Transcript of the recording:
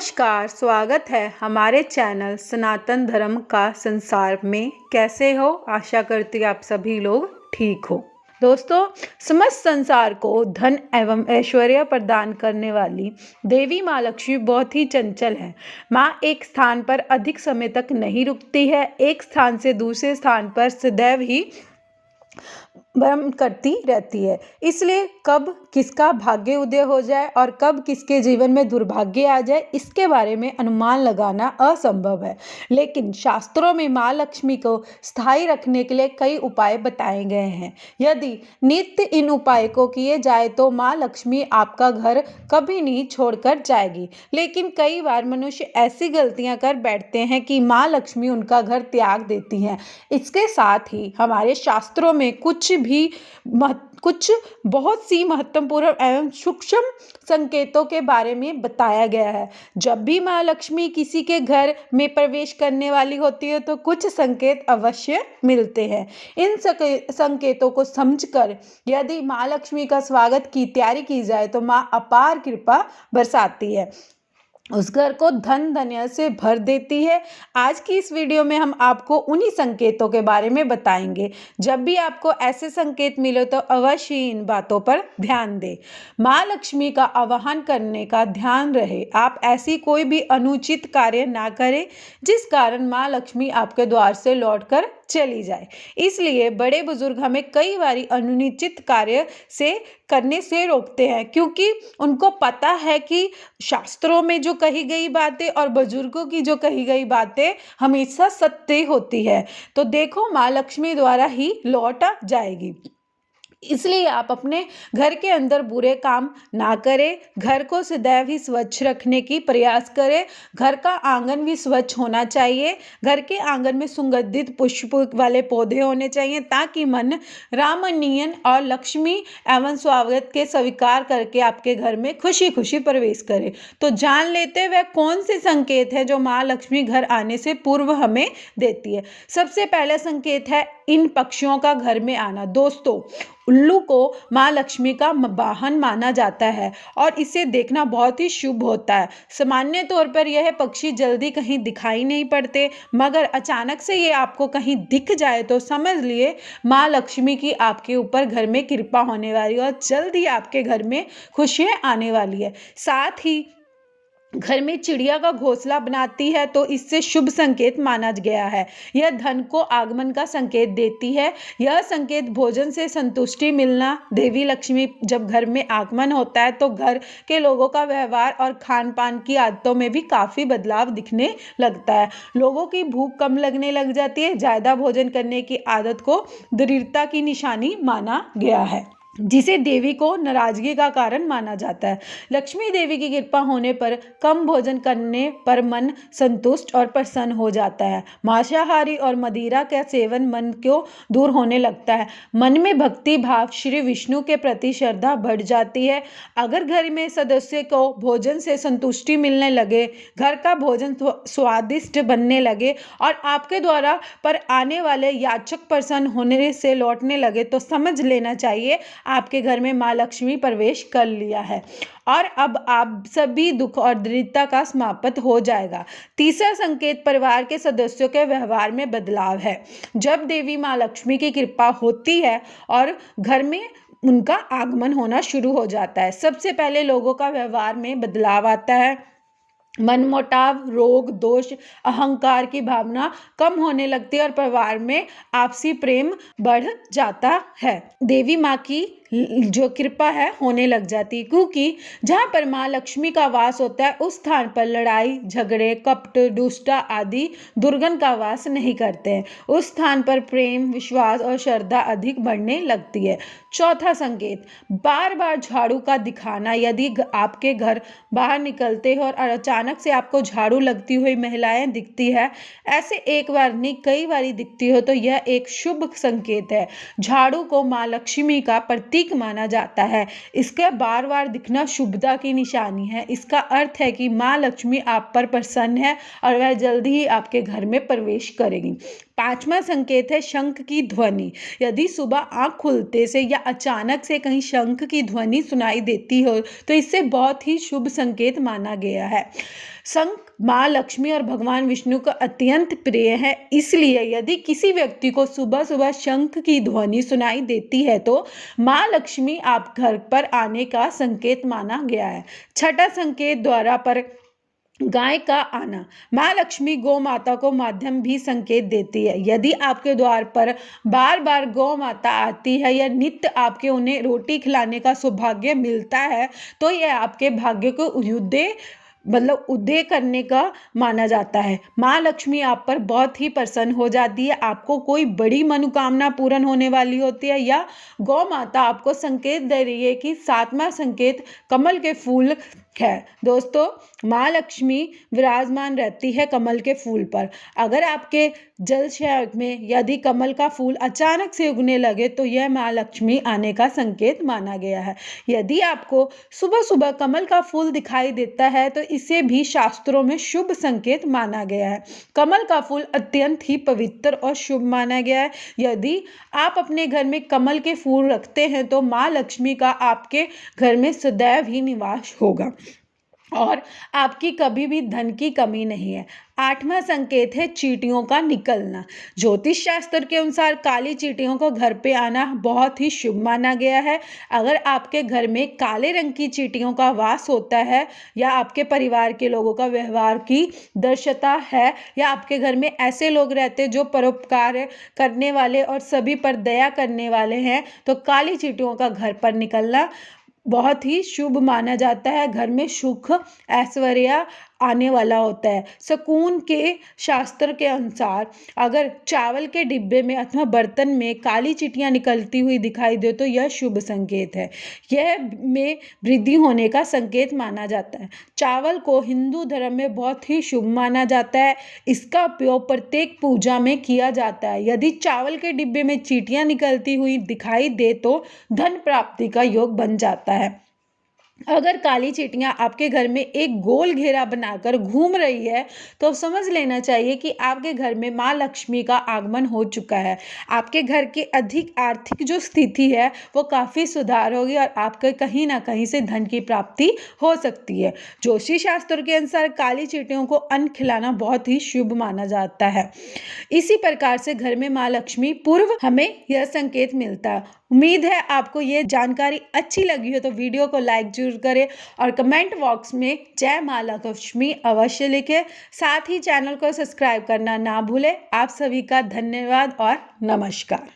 नमस्कार, स्वागत है हमारे चैनल सनातन धर्म का संसार में। कैसे हो? आशा करती हूँ आप सभी लोग ठीक हो। दोस्तों, समस्त संसार को धन एवं ऐश्वर्य प्रदान करने वाली देवी माँ लक्ष्मी बहुत ही चंचल है। माँ एक स्थान पर अधिक समय तक नहीं रुकती है, एक स्थान से दूसरे स्थान पर सदैव ही भ्रमण करती रहती है। इसलिए कब किसका भाग्य उदय हो जाए और कब किसके जीवन में दुर्भाग्य आ जाए, इसके बारे में अनुमान लगाना असंभव है। लेकिन शास्त्रों में माँ लक्ष्मी को स्थायी रखने के लिए कई उपाय बताए गए हैं। यदि नित्य इन उपाय को किए जाए तो माँ लक्ष्मी आपका घर कभी नहीं छोड़कर जाएगी। लेकिन कई बार मनुष्य ऐसी गलतियां कर बैठते हैं कि माँ लक्ष्मी उनका घर त्याग देती हैं। इसके साथ ही हमारे शास्त्रों में कुछ बहुत सी महत्वपूर्ण एवं सूक्ष्म संकेतों के बारे में बताया गया है। जब भी माँ लक्ष्मी किसी के घर में प्रवेश करने वाली होती है तो कुछ संकेत अवश्य मिलते हैं। इन संकेतों को समझकर यदि माँ लक्ष्मी का स्वागत की तैयारी की जाए तो माँ अपार कृपा बरसाती है, उस घर को धन धान्य से भर देती है। आज की इस वीडियो में हम आपको उन्हीं संकेतों के बारे में बताएंगे। जब भी आपको ऐसे संकेत मिले तो अवश्य इन बातों पर ध्यान दें। माँ लक्ष्मी का आवाहन करने का ध्यान रहे, आप ऐसी कोई भी अनुचित कार्य ना करें जिस कारण माँ लक्ष्मी आपके द्वार से लौटकर चली जाए। इसलिए बड़े बुजुर्ग हमें कई बारी अनुचित कार्य करने से रोकते हैं, क्योंकि उनको पता है कि शास्त्रों में जो कही गई बातें और बुजुर्गों की जो कही गई बातें हमेशा सत्य होती है। तो देखो, माँ लक्ष्मी द्वारा ही लौट जाएगी। इसलिए आप अपने घर के अंदर बुरे काम ना करें, घर को सदैव ही स्वच्छ रखने की प्रयास करें। घर का आंगन भी स्वच्छ होना चाहिए। घर के आंगन में सुगंधित पुष्प वाले पौधे होने चाहिए ताकि मन रामनीयन और लक्ष्मी एवं स्वागत के स्वीकार करके आपके घर में खुशी खुशी प्रवेश करे। तो जान लेते वह कौन से संकेत है जो माँ लक्ष्मी घर आने से पूर्व हमें देती है। सबसे पहला संकेत है इन पक्षियों का घर में आना। दोस्तों, उल्लू को माँ लक्ष्मी का वाहन माना जाता है और इसे देखना बहुत ही शुभ होता है। सामान्य तौर पर यह पक्षी जल्दी कहीं दिखाई नहीं पड़ते, मगर अचानक से ये आपको कहीं दिख जाए तो समझ लिए माँ लक्ष्मी की आपके ऊपर घर में कृपा होने वाली है और जल्द ही आपके घर में खुशियाँ आने वाली है। साथ ही घर में चिड़िया का घोंसला बनाती है तो इससे शुभ संकेत माना गया है। यह धन को आगमन का संकेत देती है। यह संकेत भोजन से संतुष्टि मिलना। देवी लक्ष्मी जब घर में आगमन होता है तो घर के लोगों का व्यवहार और खान पान की आदतों में भी काफ़ी बदलाव दिखने लगता है। लोगों की भूख कम लगने लग जाती है। ज़्यादा भोजन करने की आदत को दृढ़ता की निशानी माना गया है, जिसे देवी को नाराजगी का कारण माना जाता है। लक्ष्मी देवी की कृपा होने पर कम भोजन करने पर मन संतुष्ट और प्रसन्न हो जाता है। मांसाहारी और मदिरा का सेवन मन को दूर होने लगता है। मन में भक्ति भाव श्री विष्णु के प्रति श्रद्धा बढ़ जाती है। अगर घर में सदस्य को भोजन से संतुष्टि मिलने लगे, घर का भोजन स्वादिष्ट बनने लगे और आपके द्वारा पर आने वाले याचक प्रसन्न होने से लौटने लगे तो समझ लेना चाहिए आपके घर में माँ लक्ष्मी प्रवेश कर लिया है और अब आप सभी दुख और दरिद्रता का समाप्त हो जाएगा। तीसरा संकेत परिवार के सदस्यों के व्यवहार में बदलाव है। जब देवी माँ लक्ष्मी की कृपा होती है और घर में उनका आगमन होना शुरू हो जाता है, सबसे पहले लोगों का व्यवहार में बदलाव आता है। मनमुटाव, रोग, दोष, अहंकार की भावना कम होने लगती है और परिवार में आपसी प्रेम बढ़ जाता है। देवी माँ की जो कृपा है होने लग जाती है, क्योंकि जहाँ पर माँ लक्ष्मी का वास होता है उस स्थान पर लड़ाई झगड़े, कपट, दुष्टता आदि दुर्गुण का वास नहीं करते हैं। उस स्थान पर प्रेम, विश्वास और श्रद्धा अधिक बढ़ने लगती है। चौथा संकेत, बार बार झाड़ू का दिखाना। यदि आपके घर बाहर निकलते हो और अचानक से आपको झाड़ू लगती हुई महिलाएं दिखती है, ऐसे एक बार नहीं कई बारी दिखती हो, तो यह एक शुभ संकेत है। झाड़ू को माँ लक्ष्मी का प्रतीक माना जाता है। इसका बार बार दिखना शुभता की निशानी है। इसका अर्थ है कि माँ लक्ष्मी आप पर प्रसन्न है और वह जल्दी ही आपके घर में प्रवेश करेगी। 5वां संकेत है शंख की ध्वनि। यदि सुबह आँख खुलते से या अचानक से कहीं शंख की ध्वनि सुनाई देती हो तो इससे बहुत ही शुभ संकेत माना गया है। शंख माँ लक्ष्मी और भगवान विष्णु को अत्यंत प्रिय है, इसलिए यदि किसी व्यक्ति को सुबह सुबह शंख की ध्वनि सुनाई देती है तो माँ लक्ष्मी आप घर पर आने का संकेत माना गया है। छठा संकेत द्वारा पर गाय का आना। माँ लक्ष्मी गौ माता को माध्यम भी संकेत देती है। यदि आपके द्वार पर बार बार गौ माता आती है या नित्य आपके उन्हें रोटी खिलाने का सौभाग्य मिलता है तो यह आपके भाग्य को उदय करने का माना जाता है। माँ लक्ष्मी आप पर बहुत ही प्रसन्न हो जाती है, आपको कोई बड़ी मनोकामना पूर्ण होने वाली होती है या गौ माता आपको संकेत दे रही है कि 7वां संकेत कमल के फूल है। दोस्तों, माँ लक्ष्मी विराजमान रहती है कमल के फूल पर। अगर आपके जलाशय में यदि कमल का फूल अचानक से उगने लगे तो यह माँ लक्ष्मी आने का संकेत माना गया है। यदि आपको सुबह सुबह कमल का फूल दिखाई देता है तो इसे भी शास्त्रों में शुभ संकेत माना गया है। कमल का फूल अत्यंत ही पवित्र और शुभ माना गया है। यदि आप अपने घर में कमल के फूल रखते हैं तो माँ लक्ष्मी का आपके घर में सदैव ही निवास होगा और आपकी कभी भी धन की कमी नहीं है। 8वां संकेत है चींटियों का निकलना। ज्योतिष शास्त्र के अनुसार काली चींटियों को घर पे आना बहुत ही शुभ माना गया है। अगर आपके घर में काले रंग की चींटियों का वास होता है या आपके परिवार के लोगों का व्यवहार की दर्शता है या आपके घर में ऐसे लोग रहते जो परोपकार करने वाले और सभी पर दया करने वाले हैं तो काली चींटियों का घर पर निकलना बहुत ही शुभ माना जाता है। घर में सुख ऐश्वर्य आने वाला होता है। शकुन के शास्त्र के अनुसार अगर चावल के डिब्बे में अथवा बर्तन में काली चींटियां निकलती हुई दिखाई दे तो यह शुभ संकेत है, यह में वृद्धि होने का संकेत माना जाता है। चावल को हिंदू धर्म में बहुत ही शुभ माना जाता है, इसका उपयोग प्रत्येक पूजा में किया जाता है। यदि चावल के डिब्बे में चींटियां निकलती हुई दिखाई दे तो धन प्राप्ति का योग बन जाता है। अगर काली चींटियां आपके घर में एक गोल घेरा बनाकर घूम रही है तो समझ लेना चाहिए कि आपके घर में माँ लक्ष्मी का आगमन हो चुका है। आपके घर की अधिक आर्थिक जो स्थिति है वो काफ़ी सुधार होगी और आपके कहीं ना कहीं से धन की प्राप्ति हो सकती है। ज्योतिष शास्त्र के अनुसार काली चींटियों को अन्न खिलाना बहुत ही शुभ माना जाता है। इसी प्रकार से घर में माँ लक्ष्मी पूर्व हमें यह संकेत मिलता है। उम्मीद है आपको ये जानकारी अच्छी लगी हो तो वीडियो को लाइक जरूर करें और कमेंट बॉक्स में जय माँ लक्ष्मी अवश्य लिखें। साथ ही चैनल को सब्सक्राइब करना ना भूलें। आप सभी का धन्यवाद और नमस्कार।